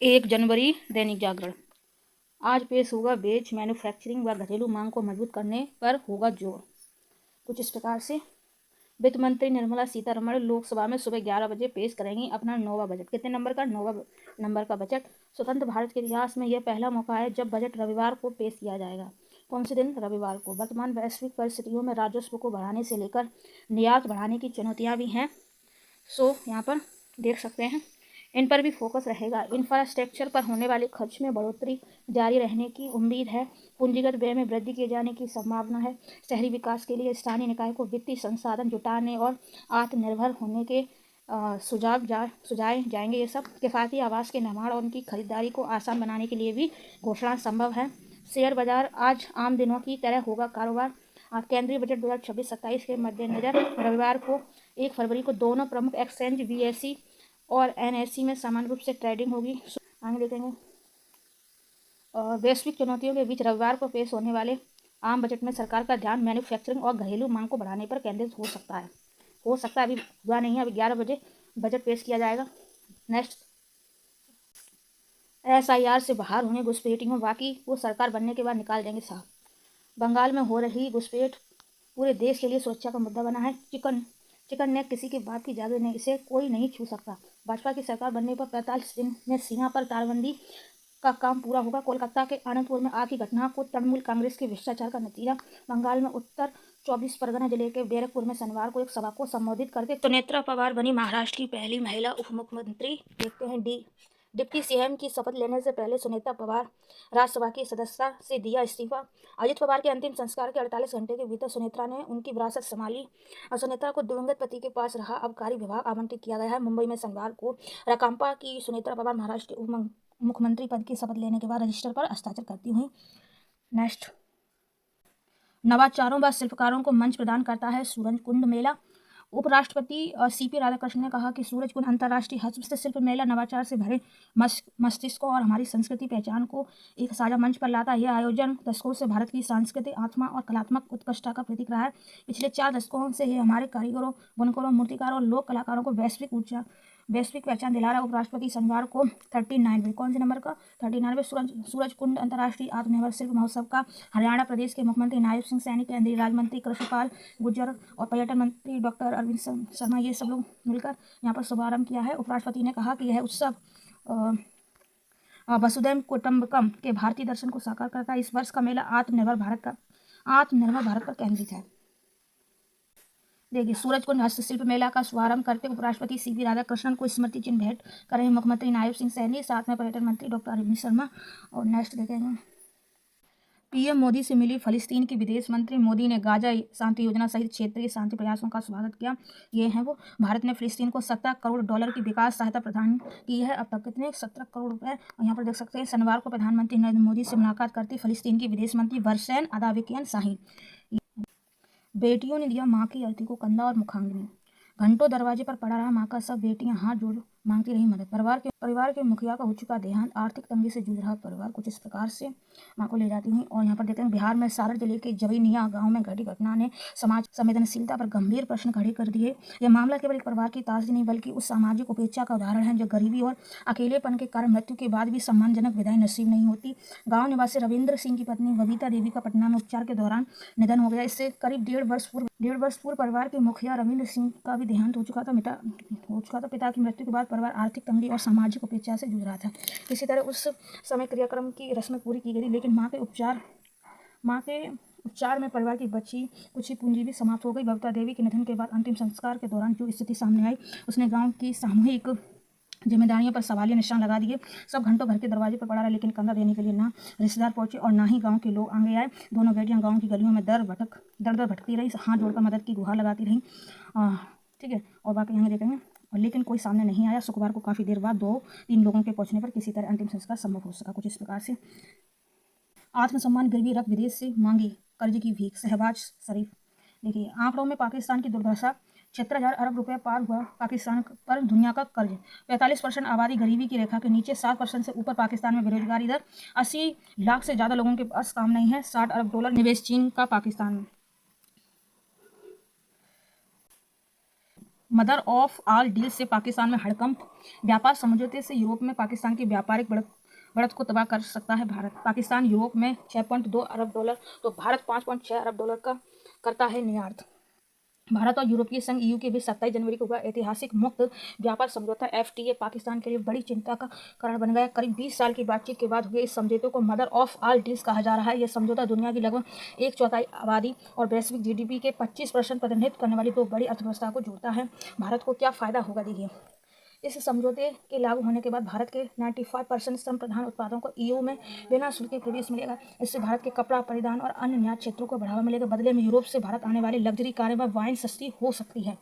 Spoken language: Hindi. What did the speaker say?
1 जनवरी दैनिक जागरण। आज पेश होगा वेज मैन्युफैक्चरिंग व घरेलू मांग को मजबूत करने पर होगा जोर। कुछ इस प्रकार से वित्त मंत्री निर्मला सीतारमण लोकसभा में सुबह 11 बजे पेश करेंगी अपना 9वां बजट। कितने नंबर का? 9वां नंबर का बजट। स्वतंत्र भारत के इतिहास में यह पहला मौका है जब बजट रविवार को पेश किया जाएगा। कौन से दिन? रविवार को। वर्तमान वैश्विक परिस्थितियों में राजस्व को बढ़ाने से लेकर निर्यात बढ़ाने की चुनौतियां भी हैं, सो यहाँ पर देख सकते हैं इन पर भी फोकस रहेगा। इंफ्रास्ट्रक्चर पर होने वाले खर्च में बढ़ोतरी जारी रहने की उम्मीद है। पूंजीगत व्यय में वृद्धि किए जाने की संभावना है। शहरी विकास के लिए स्थानीय निकाय को वित्तीय संसाधन जुटाने और आत्मनिर्भर होने के सुझाए जाएंगे। ये सब किफ़ायती आवास के निर्माण और उनकी खरीदारी को आसान बनाने के लिए भी घोषणा संभव है। शेयर बाजार आज आम दिनों की तरह होगा कारोबार। केंद्रीय बजट 2026-27 के मद्देनजर रविवार को 1 फरवरी को दोनों प्रमुख एक्सचेंज BSE और NSE में समान रूप से ट्रेडिंग होगी। आगे देखेंगे। वैश्विक चुनौतियों के बीच रविवार को पेश होने वाले आम बजट में सरकार का ध्यान मैन्युफैक्चरिंग और घरेलू मांग को बढ़ाने पर केंद्रित हो सकता है। अभी हुआ नहीं है। अभी 11 बजे बजट पेश किया जाएगा। नेक्स्ट, SIR से बाहर हुए घुसपैठियों बाकी वो सरकार बनने के बाद निकाल देंगे साहब। बंगाल में हो रही घुसपैठ पूरे देश के लिए सुरक्षा का मुद्दा बना है। चिकन नेक किसी की बात की जादू नहीं, इसे कोई नहीं छू सकता। भाजपा की सरकार बनने पर 45 दिन में सीमा पर तारबंदी का काम पूरा होगा। कोलकाता के आनंदपुर में आग की घटना को तृणमूल कांग्रेस के भ्रष्टाचार का नतीजा। बंगाल में उत्तर 24 परगना जिले के बैरकपुर में शनिवार को एक सभा को संबोधित करते सुनेत्रा पवार बनी महाराष्ट्र की पहली महिला उप मुख्यमंत्री। देखते हैं डिप्टी CM की शपथ लेने से पहले सुनेत्रा पवार राज्यसभा की सदस्यता से दिया इस्तीफा। अजित पवार के अंतिम संस्कार के 48 घंटे के भीतर सुनेत्रा ने उनकी विरासत संभाली। सुनेत्रा को दिवंगत पति के पास रहा आबकारी विभाग आवंटित किया गया है। मुंबई में शनिवार को राकांपा की सुनेत्रा पवार महाराष्ट्र के उप मुख्यमंत्री पद की शपथ लेने के बाद रजिस्टर पर हस्ताक्षर करती हुई। नेक्स्ट, नवाचारों व शिल्पकारों को मंच प्रदान करता है सूरजकुंड मेला। उपराष्ट्रपति CP राधाकृष्णन ने कहा कि सूरजकुंड अंतर्राष्ट्रीय हस्तशिल्प मेला नवाचार से भरे मस्तिष्कों और हमारी संस्कृति पहचान को एक साझा मंच पर लाता है। यह आयोजन दशकों से भारत की सांस्कृतिक आत्मा और कलात्मक उत्कृष्टता का प्रतीक रहा है। पिछले 4 दशकों से ये हमारे कारीगरों, बुनकरों, मूर्तिकारों और लोक कलाकारों को वैश्विक पहचान दिला रहा है। उपराष्ट्रपति शनिवार को 39वें कौन से नंबर का 39वें सूरजकुंड अंतर्राष्ट्रीय आत्मनिर्भर शिल्प महोत्सव का हरियाणा प्रदेश के मुख्यमंत्री नायब सिंह सैनी, केंद्रीय राज्य मंत्री कृष्णपाल गुर्जर और पर्यटन मंत्री डॉक्टर अरविंद शर्मा, ये सब लोग मिलकर यहाँ पर शुभारंभ किया है। उपराष्ट्रपति ने कहा कि यह उत्सव वसुधैव कुटुंबकम के भारतीय दर्शन को साकार करता है। इस वर्ष का मेला आत्मनिर्भर भारत पर केंद्रित है। देखिए, सूरजकुंड हस्तशिल्प मेला का शुभारंभ करते उपराष्ट्रपति CP राधाकृष्णन को स्मृति चिन्ह भेंट कर रहे मुख्यमंत्री नायब सिंह सैनी, साथ में पर्यटन मंत्री डॉक्टर अरविंद शर्मा। और नेक्स्ट देखेंगे, PM मोदी से मिली फिलिस्तीन की विदेश मंत्री। मोदी ने गाजा शांति योजना सहित क्षेत्रीय शांति प्रयासों का स्वागत किया। ये हैं वो। भारत ने फिलिस्तीन को $17 करोड़ की विकास सहायता प्रदान की है। अब तक कितने? 17 करोड़ रुपए। और यहाँ पर देख सकते हैं शनिवार को प्रधानमंत्री नरेंद्र मोदी से मुलाकात करती फिलिस्तीन की विदेश मंत्री बरसैन अदाविकियन शाहीन। बेटियों ने दिया मां की अर्थी को कंधा और मुखाग्नि। घंटों दरवाजे पर पड़ा रहा मां का सब। बेटियां हाथ जोड़ मांगती रही मदद। परिवार के मुखिया का हो चुका देहांत। आर्थिक तंगी से जूझ रहा परिवार। कुछ इस प्रकार से मां को ले जाती हुई। और यहाँ पर देखते हैं बिहार में सारण जिले के जवैनिया गांव में घटी घटना ने समाज संवेदनशीलता पर गंभीर प्रश्न खड़े कर दिए। यह मामला केवल एक परिवार की त्रासदी नहीं बल्कि उस सामाजिक उपेक्षा का उदाहरण है जो गरीबी और अकेलेपन के कारण मृत्यु के बाद भी सम्मानजनक विदाई नसीब नहीं होती। गाँव निवासी रविंद्र सिंह की पत्नी बबीता देवी का पटना में उपचार के दौरान निधन हो गया। इससे करीब 1.5 वर्ष पूर्व परिवार के मुखिया रविंद्र सिंह का भी देहांत हो चुका था। पिता की मृत्यु के बाद परिवार आर्थिक तंगी और सामाजिक उपेक्षा से जूझ रहा था। इसी तरह उस समय क्रियाक्रम की रस्में पूरी की गई, लेकिन मां के उपचार में परिवार की बची कुछ ही पूंजी भी समाप्त हो गई। बबीता देवी के निधन के बाद अंतिम संस्कार के दौरान जो स्थिति सामने आई, उसने गांव की सामूहिक जिम्मेदारियों पर सवालिया निशान लगा दिए। सब घंटों घर के दरवाजे पर पड़ा रहा, लेकिन कंधा देने के लिए ना रिश्तेदार पहुंचे और ना ही गांव के लोग आगे आए। दोनों बेटियां गांव की गलियों में दर दर भटकती रही, हाथ जोड़कर मदद की गुहार लगाती रही। ठीक है, और बाकी यहाँ देखेंगे। लेकिन कोई सामने नहीं आया। शुक्रवार को काफ़ी देर बाद 2-3 लोगों के पहुंचने पर किसी तरह अंतिम संस्कार संभव हो सका। कुछ इस प्रकार से आत्मसम्मान गिरवी रख विदेश से मांगी कर्ज की भीख। शहबाज शरीफ। देखिए, आंकड़ों में पाकिस्तान की दुर्दशा। 76,000 अरब रुपए पार हुआ पाकिस्तान पर दुनिया का कर्ज। 45% आबादी गरीबी की रेखा के नीचे। 7% से ऊपर पाकिस्तान में बेरोजगारी दर। 80 लाख से ज़्यादा लोगों के पास काम नहीं है। $60 अरब निवेश चीन का पाकिस्तान में। मदर ऑफ ऑल डील से पाकिस्तान में हड़कंप। व्यापार समझौते से यूरोप में पाकिस्तान की व्यापारिक बढ़त को तबाह कर सकता है भारत। पाकिस्तान यूरोप में 6.2 अरब डॉलर तो भारत 5.6 अरब डॉलर का करता है निर्यात। भारत और यूरोपीय संघ ईयू के बीच 27 जनवरी को हुआ ऐतिहासिक मुक्त व्यापार समझौता एफटीए पाकिस्तान के लिए बड़ी चिंता का कारण बन गया। करीब 20 साल की बातचीत के बाद हुए इस समझौते को मदर ऑफ ऑल डील्स कहा जा रहा है। यह समझौता दुनिया की लगभग 1/4 आबादी और वैश्विक जीडीपी के 25% प्रतिनिधित्व करने वाली दो बड़ी अर्थव्यवस्था को जोड़ता है। भारत को क्या फायदा होगा, देखिए। इस समझौते के लागू होने के बाद भारत के 95% श्रम प्रधान उत्पादों को ईयू में बिना शुल्क के प्रवेश मिलेगा। इससे भारत के कपड़ा, परिधान और अन्य निर्यात क्षेत्रों को बढ़ावा मिलेगा। बदले में यूरोप से भारत आने वाली लग्जरी कारें व वाइन सस्ती हो सकती है।